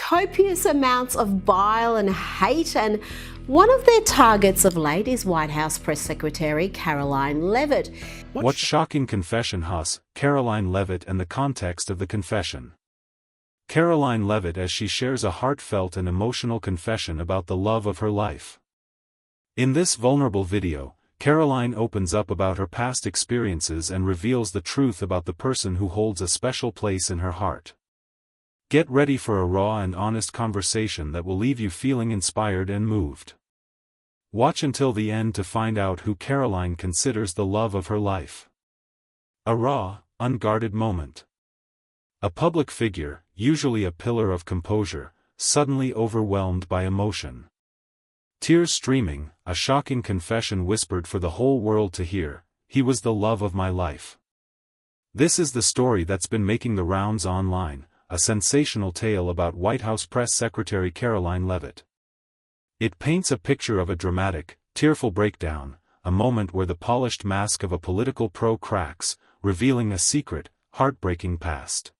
copious amounts of bile and hate, and one of their targets of late is White House Press Secretary Karoline Leavitt. What shocking confession, Karoline Leavitt, and the context of the confession. Karoline Leavitt, as she shares a heartfelt and emotional confession about the love of her life. In this vulnerable video, Karoline opens up about her past experiences and reveals the truth about the person who holds a special place in her heart. Get ready for a raw and honest conversation that will leave you feeling inspired and moved. Watch until the end to find out who Karoline considers the love of her life. A raw, unguarded moment. A public figure, usually a pillar of composure, suddenly overwhelmed by emotion. Tears streaming, a shocking confession whispered for the whole world to hear, "He was the love of my life." This is the story that's been making the rounds online, a sensational tale about White House Press Secretary Karoline Leavitt. It paints a picture of a dramatic, tearful breakdown, a moment where the polished mask of a political pro cracks, revealing a secret, heartbreaking past.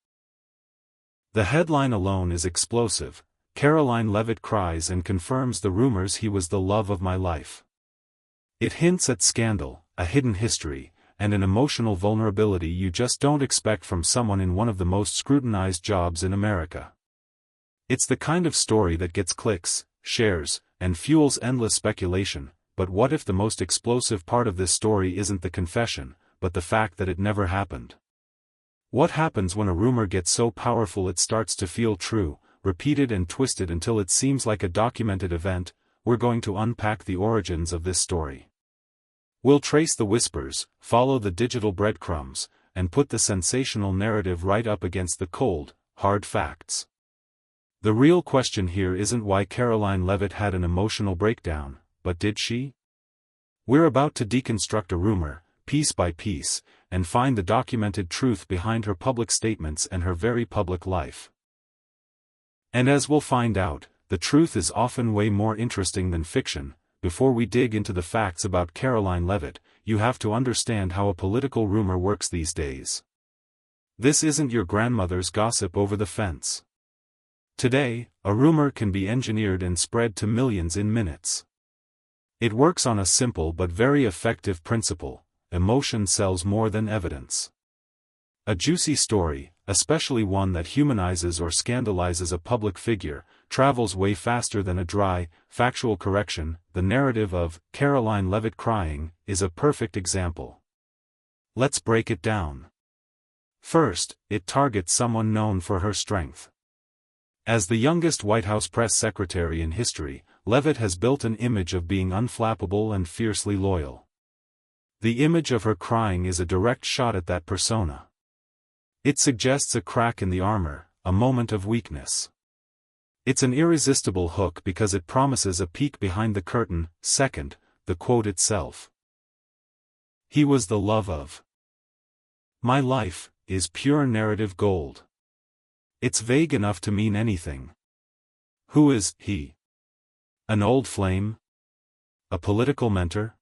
The headline alone is explosive. Karoline Leavitt cries and confirms the rumors "he was the love of my life." It hints at scandal, a hidden history, and an emotional vulnerability you just don't expect from someone in one of the most scrutinized jobs in America. It's the kind of story that gets clicks, shares, and fuels endless speculation, but what if the most explosive part of this story isn't the confession, but the fact that it never happened? What happens when a rumor gets so powerful it starts to feel true, repeated and twisted until it seems like a documented event? We're going to unpack the origins of this story. We'll trace the whispers, follow the digital breadcrumbs, and put the sensational narrative right up against the cold, hard facts. The real question here isn't why Karoline Leavitt had an emotional breakdown, but did she? We're about to deconstruct a rumor, piece by piece, and find the documented truth behind her public statements and her very public life. And as we'll find out, the truth is often way more interesting than fiction. Before we dig into the facts about Karoline Leavitt, you have to understand how a political rumor works these days. This isn't your grandmother's gossip over the fence. Today, a rumor can be engineered and spread to millions in minutes. It works on a simple but very effective principle: emotion sells more than evidence. A juicy story, especially one that humanizes or scandalizes a public figure, travels way faster than a dry, factual correction. The narrative of Karoline Leavitt crying is a perfect example. Let's break it down. First, it targets someone known for her strength. As the youngest White House press secretary in history, Leavitt has built an image of being unflappable and fiercely loyal. The image of her crying is a direct shot at that persona. It suggests a crack in the armor, a moment of weakness. It's an irresistible hook because it promises a peek behind the curtain. Second, the quote itself. "He was the love of my life," is pure narrative gold. It's vague enough to mean anything. Who is he? An old flame? A political mentor?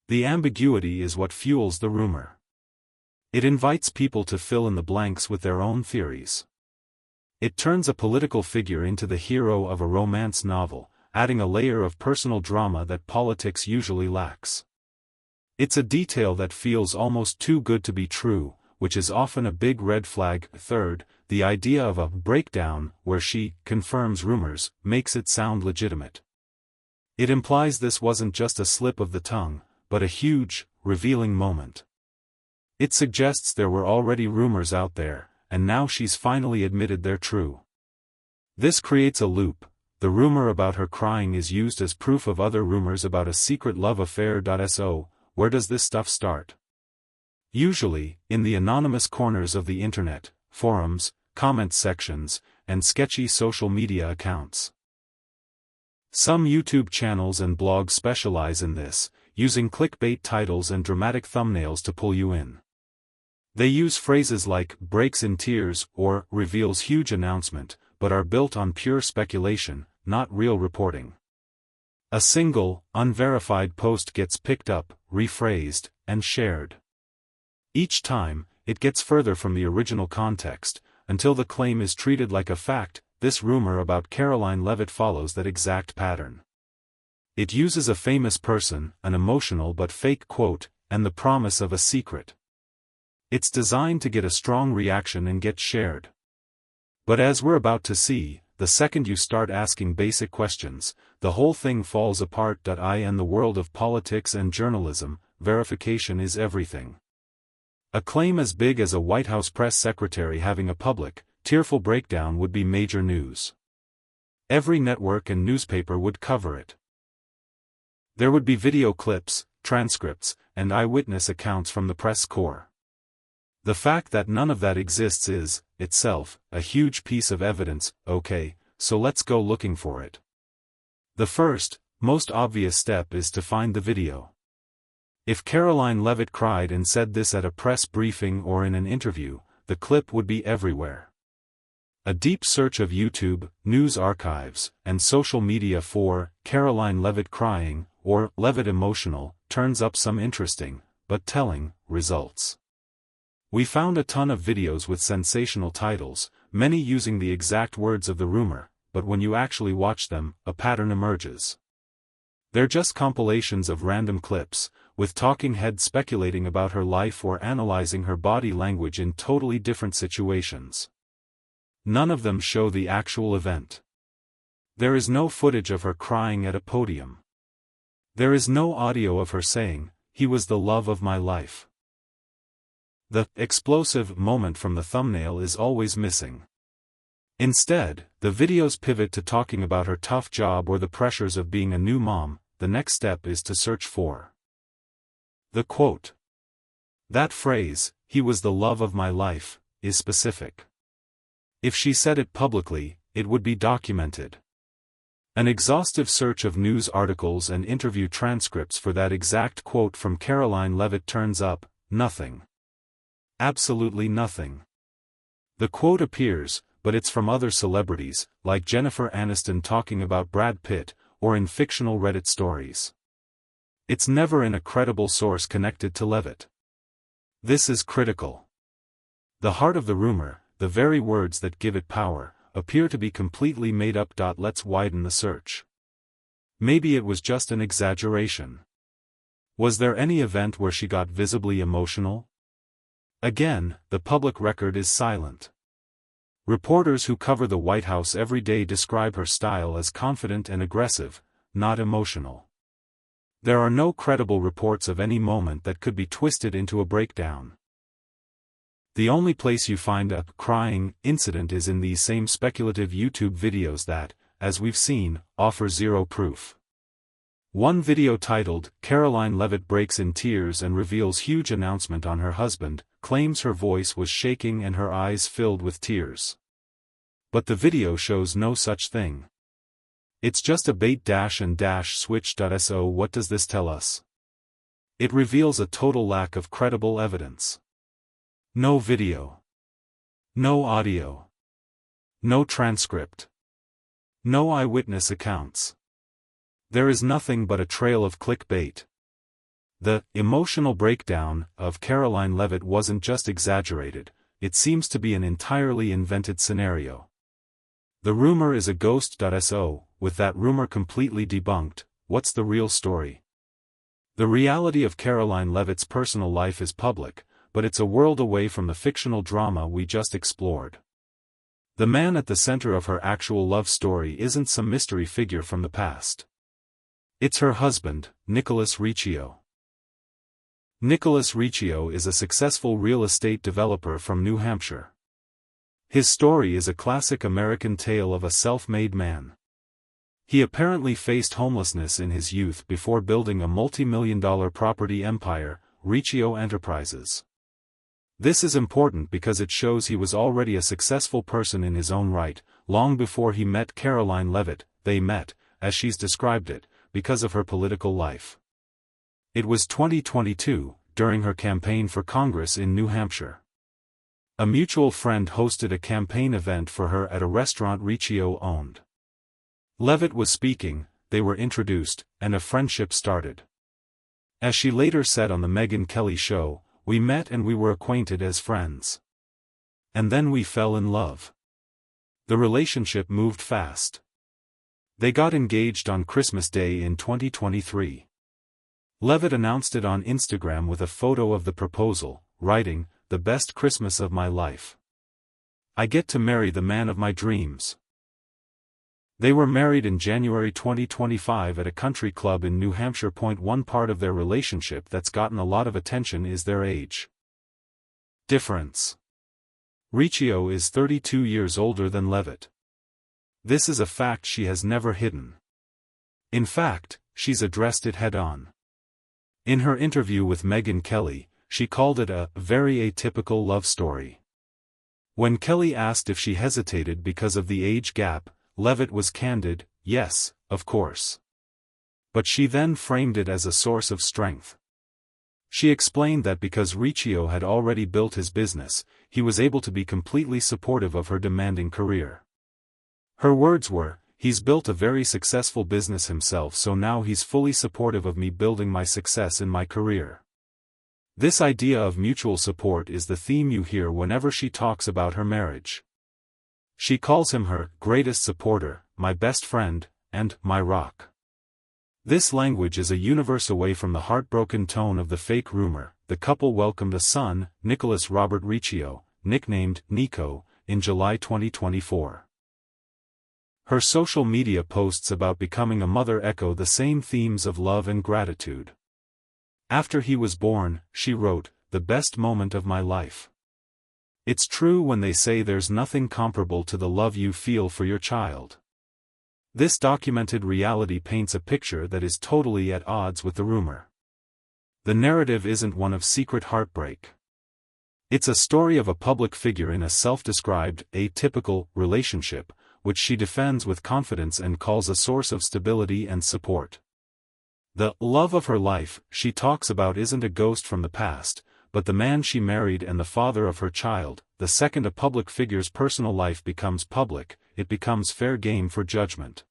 The ambiguity is what fuels the rumor. It invites people to fill in the blanks with their own theories. It turns a political figure into the hero of a romance novel, adding a layer of personal drama that politics usually lacks. It's a detail that feels almost too good to be true, which is often a big red flag. Third, the idea of a breakdown, where she confirms rumors, makes it sound legitimate. It implies this wasn't just a slip of the tongue, but a huge, revealing moment. It suggests there were already rumors out there, and now she's finally admitted they're true. This creates a loop. The rumor about her crying is used as proof of other rumors about a secret love affair. So, where does this stuff start? Usually, in the anonymous corners of the internet, forums, comment sections, and sketchy social media accounts. Some YouTube channels and blogs specialize in this, using clickbait titles and dramatic thumbnails to pull you in. They use phrases like "breaks in tears" or "reveals huge announcement," but are built on pure speculation, not real reporting. A single, unverified post gets picked up, rephrased, and shared. Each time, it gets further from the original context, until the claim is treated like a fact. this rumor about Karoline Leavitt follows that exact pattern. It uses a famous person, an emotional but fake quote, and the promise of a secret. It's designed to get a strong reaction and get shared. But as we're about to see, the second you start asking basic questions, the whole thing falls apart. In the world of politics and journalism, verification is everything. A claim as big as a White House press secretary having a public, tearful breakdown would be major news. Every network and newspaper would cover it. There would be video clips, transcripts, and eyewitness accounts from the press corps. The fact that none of that exists is, itself, a huge piece of evidence. Okay, so let's go looking for it. The first, most obvious step is to find the video. If Karoline Leavitt cried and said this at a press briefing or in an interview, the clip would be everywhere. A deep search of YouTube, news archives, and social media for Karoline Leavitt crying, or Leavitt emotional, turns up some interesting, but telling, results. We found a ton of videos with sensational titles, many using the exact words of the rumor, but when you actually watch them, a pattern emerges. They're just compilations of random clips, with talking heads speculating about her life or analyzing her body language in totally different situations. None of them show the actual event. There is no footage of her crying at a podium. There is no audio of her saying, "He was the love of my life." The explosive moment from the thumbnail is always missing. Instead, the videos pivot to talking about her tough job or the pressures of being a new mom. The next step is to search for the quote. That phrase, "he was the love of my life," is specific. If she said it publicly, it would be documented. An exhaustive search of news articles and interview transcripts for that exact quote from Karoline Leavitt turns up, nothing. Absolutely nothing. The quote appears, but it's from other celebrities, like Jennifer Aniston talking about Brad Pitt, or in fictional Reddit stories. It's never in a credible source connected to Leavitt. This is critical. The heart of the rumor, the very words that give it power, appear to be completely made up. Let's widen the search. Maybe it was just an exaggeration. Was there any event where she got visibly emotional? Again, the public record is silent. Reporters who cover the White House every day describe her style as confident and aggressive, not emotional. There are no credible reports of any moment that could be twisted into a breakdown. The only place you find a crying incident is in these same speculative YouTube videos that, as we've seen, offer zero proof. One video titled, "Karoline Leavitt Breaks in Tears and Reveals Huge Announcement on Her Husband," claims her voice was shaking and her eyes filled with tears. But the video shows no such thing. It's just a bait and switch. So what does this tell us? It reveals a total lack of credible evidence. No video. No audio. No transcript. No eyewitness accounts. There is nothing but a trail of clickbait. The emotional breakdown of Karoline Leavitt wasn't just exaggerated, it seems to be an entirely invented scenario. The rumor is a ghost. So, with that rumor completely debunked, what's the real story? The reality of Karoline Leavitt's personal life is public, but it's a world away from the fictional drama we just explored. The man at the center of her actual love story isn't some mystery figure from the past. It's her husband, Nicholas Riccio. Nicholas Riccio is a successful real estate developer from New Hampshire. His story is a classic American tale of a self-made man. He apparently faced homelessness in his youth before building a multi-million-dollar property empire, Riccio Enterprises. This is important because it shows he was already a successful person in his own right, long before he met Karoline Leavitt. They met, as she's described it, because of her political life. It was 2022, during her campaign for Congress in New Hampshire. A mutual friend hosted a campaign event for her at a restaurant Riccio owned. Leavitt was speaking, they were introduced, and a friendship started. As she later said on the Megyn Kelly show, "We met and we were acquainted as friends. And then we fell in love." The relationship moved fast. They got engaged on Christmas Day in 2023. Leavitt announced it on Instagram with a photo of the proposal, writing, "The best Christmas of my life. I get to marry the man of my dreams." They were married in January 2025 at a country club in New Hampshire. One part of their relationship that's gotten a lot of attention is their age difference. Riccio is 32 years older than Leavitt. This is a fact she has never hidden. In fact, she's addressed it head-on. In her interview with Megyn Kelly, she called it a very atypical love story. When Kelly asked if she hesitated because of the age gap, Leavitt was candid, "Yes, of course." But she then framed it as a source of strength. She explained that because Riccio had already built his business, he was able to be completely supportive of her demanding career. Her words were, "He's built a very successful business himself, so now he's fully supportive of me building my success in my career." This idea of mutual support is the theme you hear whenever she talks about her marriage. She calls him her greatest supporter, my best friend, and my rock. This language is a universe away from the heartbroken tone of the fake rumor. The couple welcomed a son, Nicholas Robert Riccio, nicknamed Nico, in July 2024. Her social media posts about becoming a mother echo the same themes of love and gratitude. After he was born, she wrote, "The best moment of my life. It's true when they say there's nothing comparable to the love you feel for your child." This documented reality paints a picture that is totally at odds with the rumor. The narrative isn't one of secret heartbreak. It's a story of a public figure in a self-described, atypical relationship, which she defends with confidence and calls a source of stability and support. The love of her life she talks about isn't a ghost from the past, but the man she married and the father of her child. The second a public figure's personal life becomes public, it becomes fair game for judgment.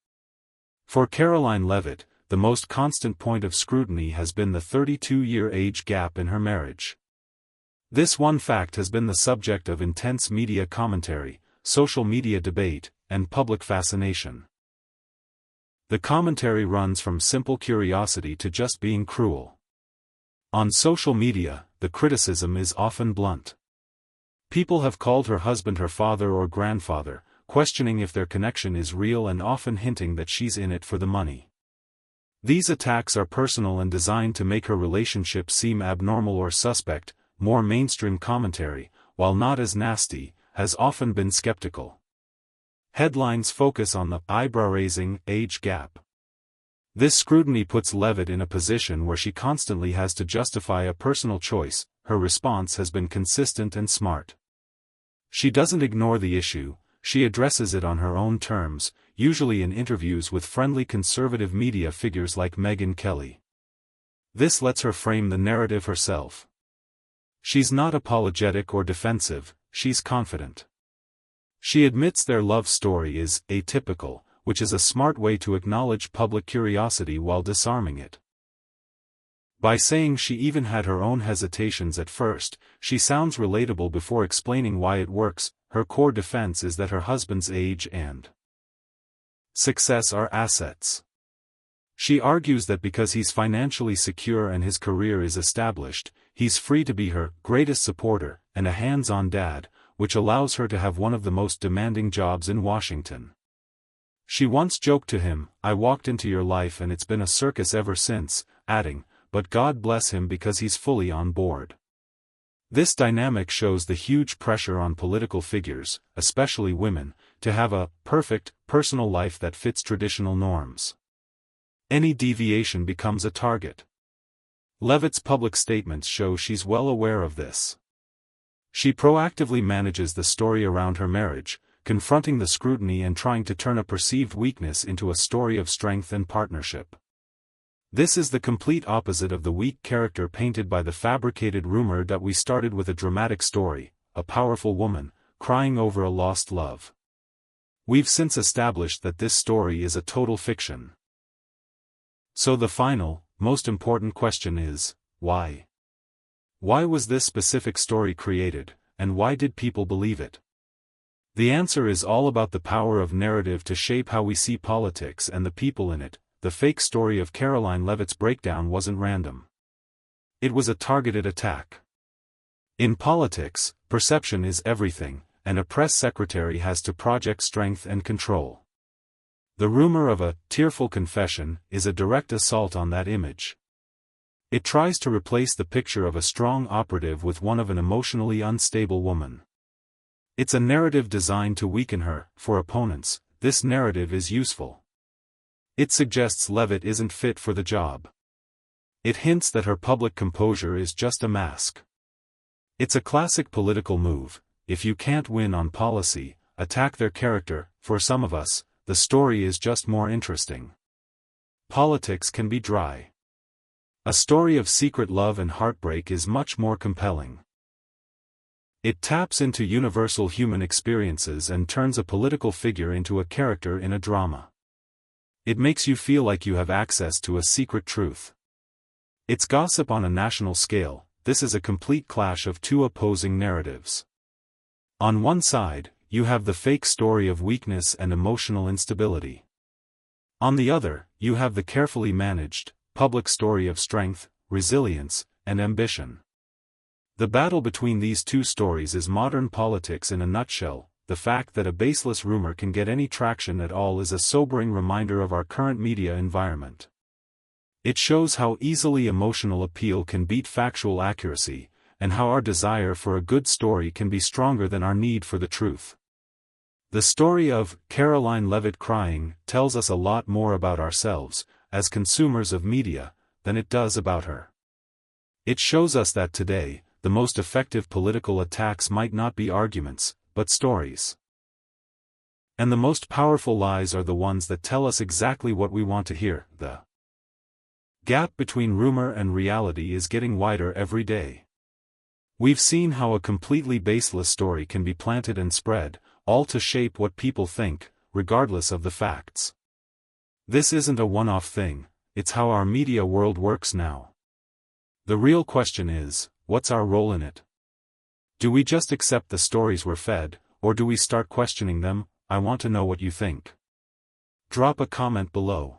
For Karoline Leavitt, the most constant point of scrutiny has been the 32-year age gap in her marriage. This one fact has been the subject of intense media commentary, social media debate, and public fascination. The commentary runs from simple curiosity to just being cruel. On social media, the criticism is often blunt. People have called her husband her father or grandfather, questioning if their connection is real and often hinting that she's in it for the money. These attacks are personal and designed to make her relationship seem abnormal or suspect. More mainstream commentary, while not as nasty, has often been skeptical. Headlines focus on the eyebrow-raising age gap. This scrutiny puts Leavitt in a position where she constantly has to justify a personal choice. Her response has been consistent and smart. She doesn't ignore the issue, she addresses it on her own terms, usually in interviews with friendly conservative media figures like Megyn Kelly. This lets her frame the narrative herself. She's not apologetic or defensive, she's confident. She admits their love story is atypical, which is a smart way to acknowledge public curiosity while disarming it. By saying she even had her own hesitations at first, she sounds relatable before explaining why it works. Her core defense is that her husband's age and success are assets. She argues that because he's financially secure and his career is established, he's free to be her greatest supporter and a hands-on dad, which allows her to have one of the most demanding jobs in Washington. She once joked to him, "I walked into your life and it's been a circus ever since," adding, "But God bless him because he's fully on board." This dynamic shows the huge pressure on political figures, especially women, to have a perfect, personal life that fits traditional norms. Any deviation becomes a target. Leavitt's public statements show she's well aware of this. She proactively manages the story around her marriage, confronting the scrutiny and trying to turn a perceived weakness into a story of strength and partnership. This is the complete opposite of the weak character painted by the fabricated rumor that we started with a dramatic story, a powerful woman, crying over a lost love. We've since established that this story is a total fiction. So the final, most important question is, why? Why was this specific story created, and why did people believe it? The answer is all about the power of narrative to shape how we see politics and the people in it. The fake story of Karoline Leavitt's breakdown wasn't random. It was a targeted attack. In politics, perception is everything, and a press secretary has to project strength and control. The rumor of a tearful confession is a direct assault on that image. It tries to replace the picture of a strong operative with one of an emotionally unstable woman. It's a narrative designed to weaken her. For opponents, this narrative is useful. It suggests Leavitt isn't fit for the job. It hints that her public composure is just a mask. It's a classic political move. If you can't win on policy, attack their character. For some of us, the story is just more interesting. Politics can be dry. A story of secret love and heartbreak is much more compelling. It taps into universal human experiences and turns a political figure into a character in a drama. It makes you feel like you have access to a secret truth. It's gossip on a national scale. This is a complete clash of two opposing narratives. On one side, you have the fake story of weakness and emotional instability. On the other, you have the carefully managed, public story of strength, resilience, and ambition. The battle between these two stories is modern politics in a nutshell. The fact that a baseless rumor can get any traction at all is a sobering reminder of our current media environment. It shows how easily emotional appeal can beat factual accuracy, and how our desire for a good story can be stronger than our need for the truth. The story of Karoline Leavitt Crying tells us a lot more about ourselves, as consumers of media, than it does about her. It shows us that today, the most effective political attacks might not be arguments, but stories. And the most powerful lies are the ones that tell us exactly what we want to hear. The gap between rumor and reality is getting wider every day. We've seen how a completely baseless story can be planted and spread, all to shape what people think, regardless of the facts. This isn't a one-off thing, it's how our media world works now. The real question is, what's our role in it? Do we just accept the stories we're fed, or do we start questioning them? I want to know what you think. Drop a comment below.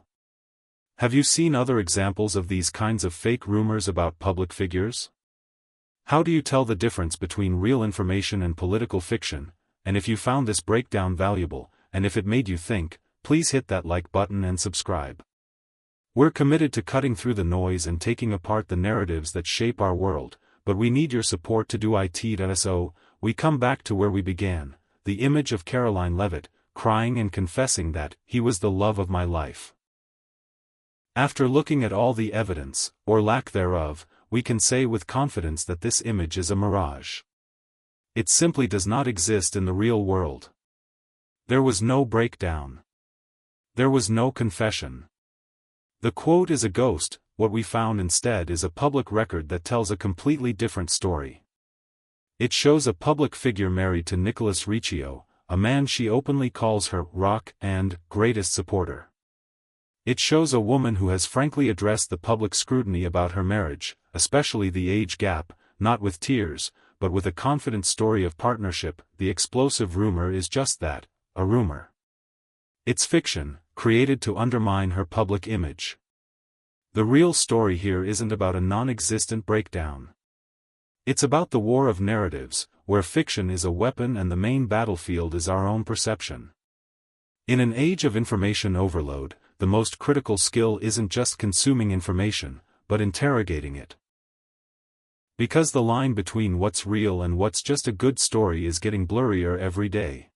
Have you seen other examples of these kinds of fake rumors about public figures? How do you tell the difference between real information and political fiction? And if you found this breakdown valuable, and if it made you think, please hit that like button and subscribe. We're committed to cutting through the noise and taking apart the narratives that shape our world, but we need your support to do it. So, we come back to where we began, the image of Karoline Leavitt, crying and confessing that he was the love of my life. After looking at all the evidence, or lack thereof, we can say with confidence that this image is a mirage. It simply does not exist in the real world. There was no breakdown. There was no confession. The quote is a ghost. What we found instead is a public record that tells a completely different story. It shows a public figure married to Nicholas Riccio, a man she openly calls her rock and greatest supporter. It shows a woman who has frankly addressed the public scrutiny about her marriage, especially the age gap, not with tears, but with a confident story of partnership. The explosive rumor is just that, a rumor. It's fiction, created to undermine her public image. The real story here isn't about a non-existent breakdown. It's about the war of narratives, where fiction is a weapon and the main battlefield is our own perception. In an age of information overload, the most critical skill isn't just consuming information, but interrogating it. Because the line between what's real and what's just a good story is getting blurrier every day.